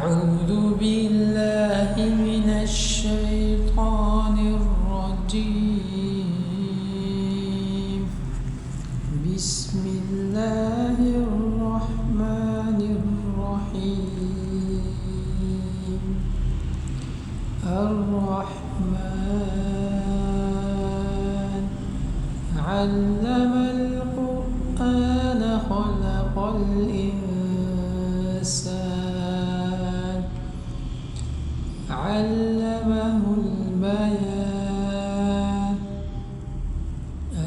أعوذ بالله من الشيطان الرجيم. بسم الله الرحمن الرحيم. الرحمن علم القرآن خلق الإنسان علمه البيان.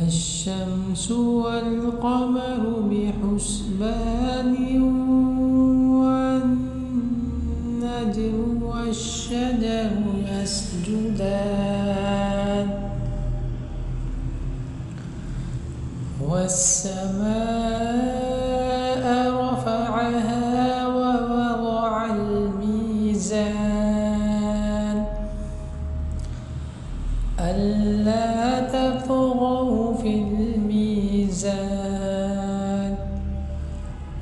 الشمس والقمر بحسبان والنجم والشجر يسجدان والسماء رفعها ووضع الميزان ألا تطغوا في الميزان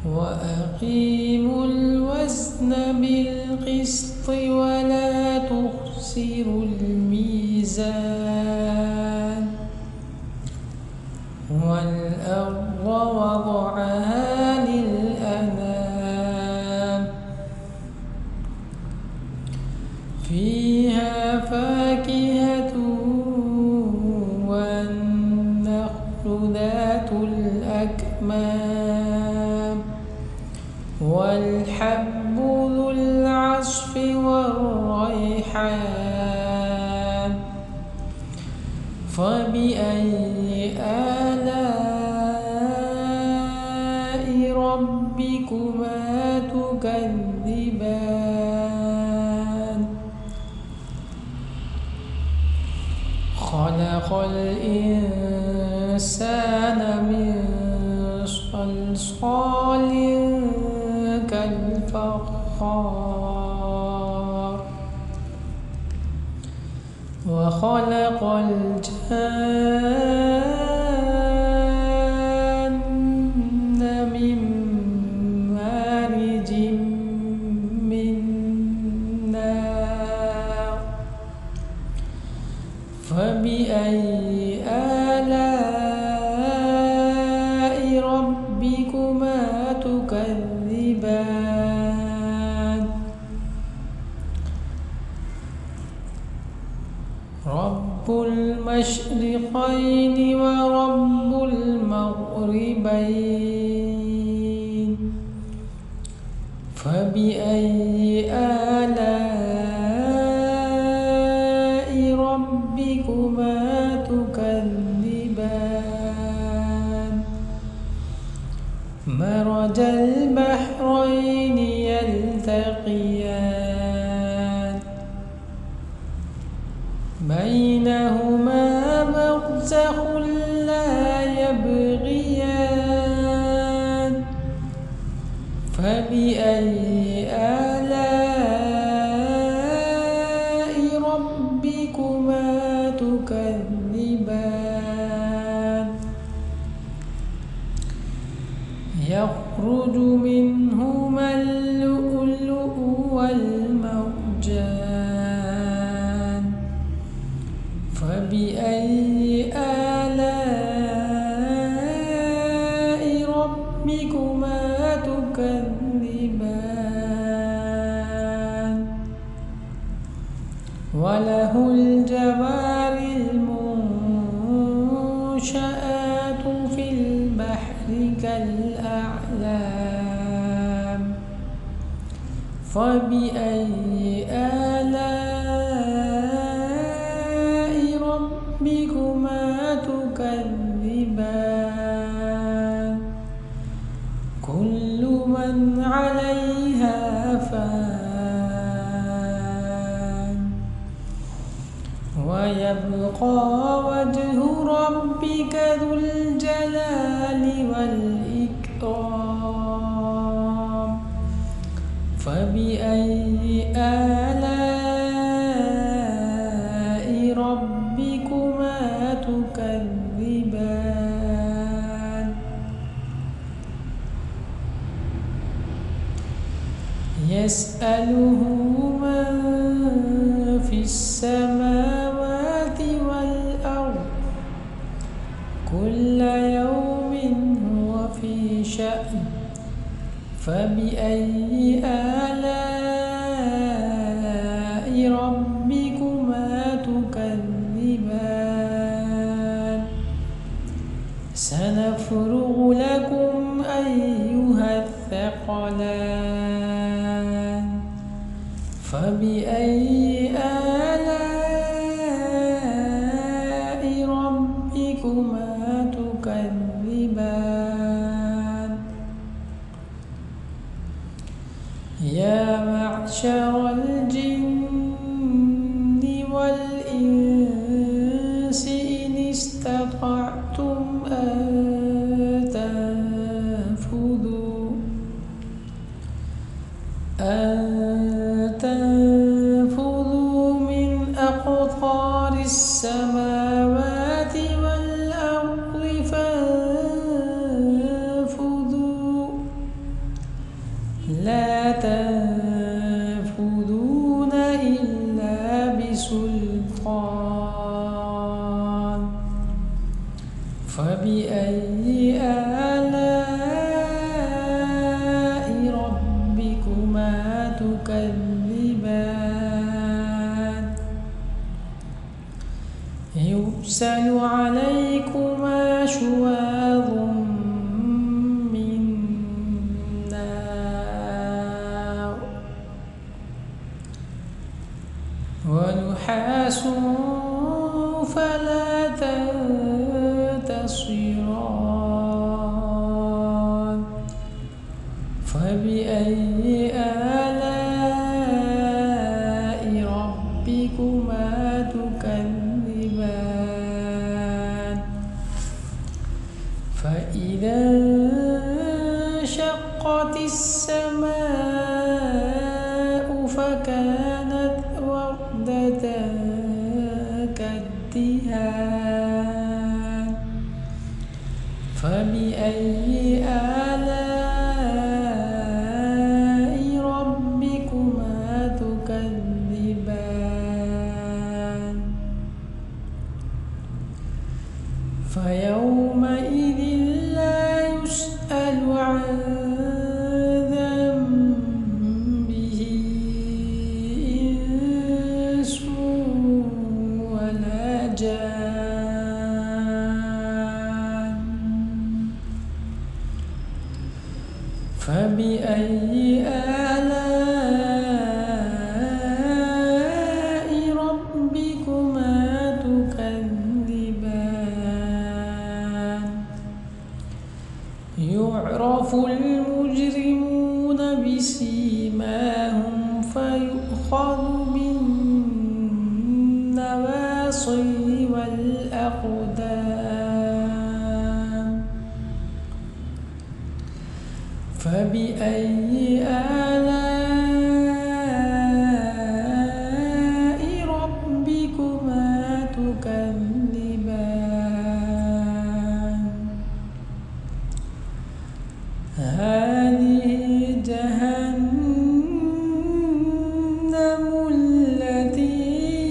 وأقيموا الوزن بالقسط ولا تخسروا الميزان. والأرض وضعها للأنام فيها فاكهة والنخل ذات الأكمام والحب ذو العصف والريحان. فبأي آلاء ربكما تكذبان. خلق الإنسان من صلصال كالفخار وخلق الجان من مارج من نار. فبأي آلاء ربكما تكذبان. رب المشرقين ورب المغربين. فبأي آلاء ربكما تكذبان. مرج البحرين يلتقيان بينهما برزخ لا يبغيان. فبأي آلاء ربكما تكذبان. يخرج منهما اللؤلؤ والمرجان. فبأي آلاء ربكما تكذبان. وله الجوار المنشآت في البحر كالأعلام. فبأي آلاء ربكما تكذبان. كل من عليها فان ويبقى وجه ربك ذو الجلال والإكرام. فبأي آلاء ربكما تكذبان. يسأله من في السماوات والأرض كل يوم هو في شأن فبأي آلاء ربكما تكذبان سنفرغ لكم أيها الثقلان فبأي آلاء ربكما تكذبان يا معشر الجن والإنس إن استطعتم أن تنفذوا من أقطار السماوات والأرض فانفذوا لا تنفذون إلا بسلطان فبأي آلاء ربكما تكذبان يرسل عليكما شواظ من نار ونحاس فلا تنتصران فبأي آلاء ربكما تكذبان فإذا انشقت السماء فكانت وردة كالدهان فبأي آلاء ربكما تكذبان فيومئذ لا يسأل عن ذنبه إنس ولا جان فبأي آلاء ربكما تكذبان يعرف المجرمون بسيماهم فيؤخذ بالنواصي والأقدام فبأي آلاء ربكما تكذبان هذه جهنم التي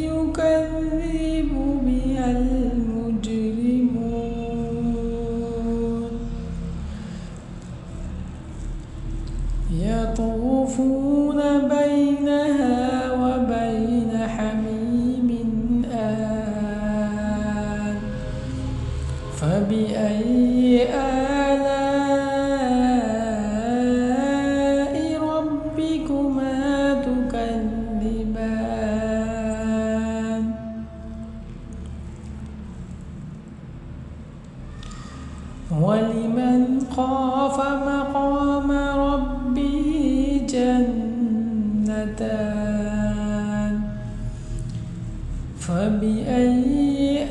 يكذب بها المجرمون يطوفون بينها وبين حميم آن فبأي آلاء ربكما تكذبان ولمن خاف مقام ربه جنتان فبأي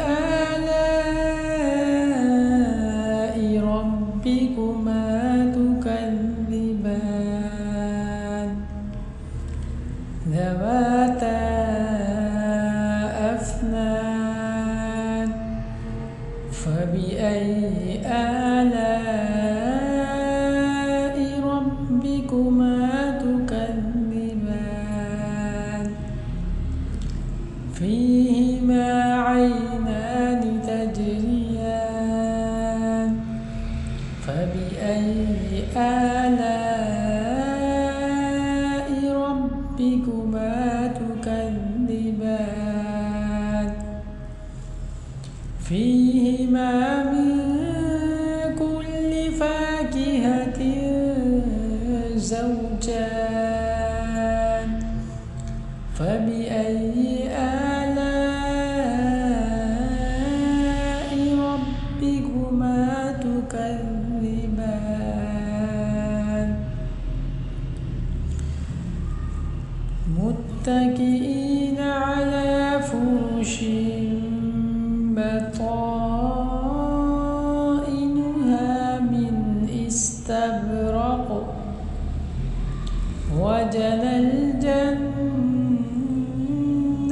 آلاء ربكما تكذبان ذواتا أفنان فبأي آلاء ربكما تكذبان زوجان فبأي آلاء ربكما تكذبان متكئين على فرش بطائنها من استبرق وجنى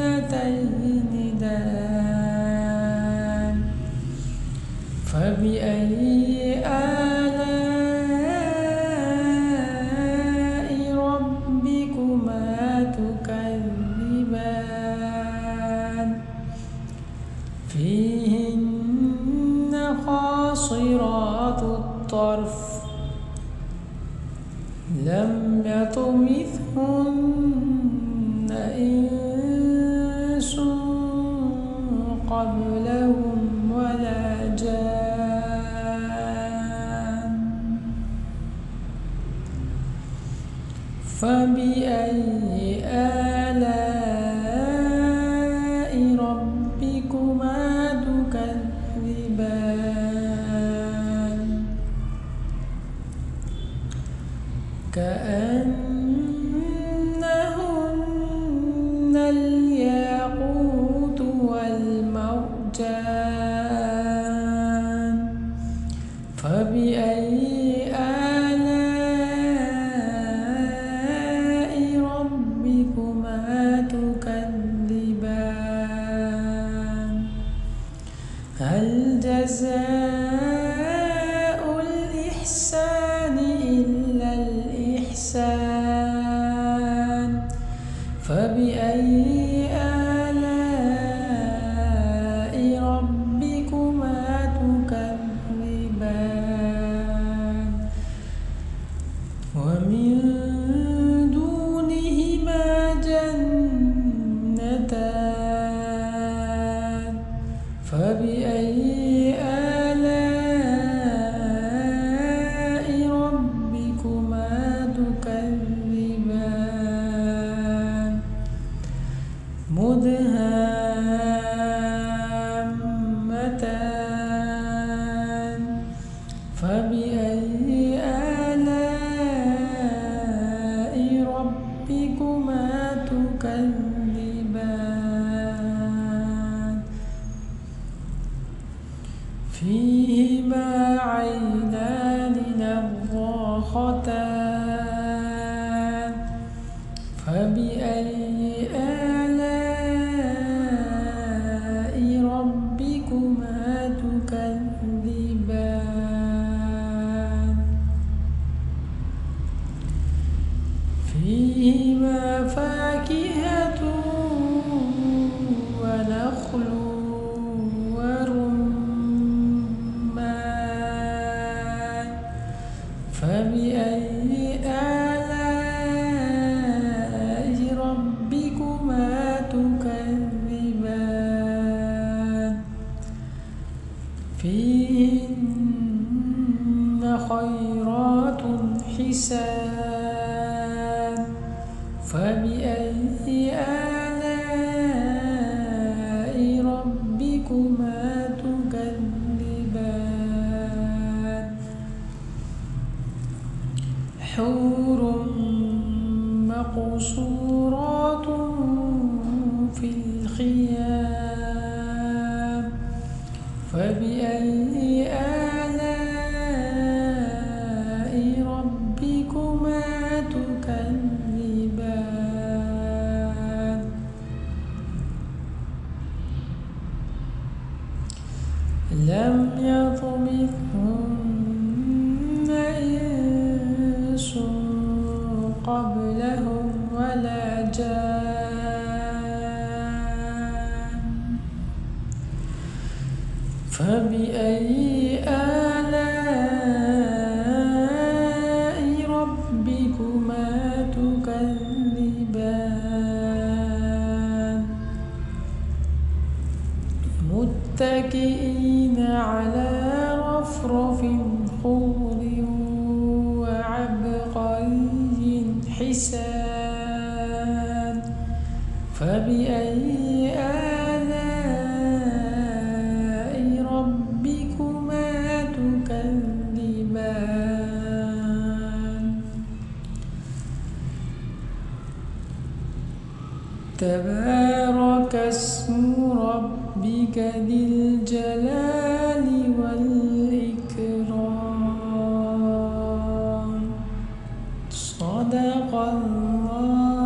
الجنتين دان فبأي آلاء ربكما تكذبان فيهن قاصرات الطرف لم يطمثهن إنس قبلهم ولا جان فبأي آلاء ربكما تكذبان كأنهن الياقوت والمرجان فبأي آلاء ربكما تكذبان هل جزاء الإحسان إلا الإحسان فبأي آلاء ربكما تكذبان ومن دونهما جنتان فبأي آلاء ربكما تكذبان مدهامتان فبأي آلاء ربكما تكذبان فيهما عينان نضاختان فبأي آلاء ربكما تكذبان فيهما فاكهة ونخل ورمان فبأي آلاء ربكما تكذبان فيهن خيرات حسان فبأي آلاء ربكما تكذبان حور مقصورات في الخيام فبأي آلاء ربكما تكذبان لم يطمثهن إنس قبلهم ولا جان فبأي آلاء ربكما تكذبان متكئين على رفرف خضر وعبقري حسان فبأي آلاء ربكما تكذبان تبارك اسم ربك ذي الجلال والإكرام صدق الله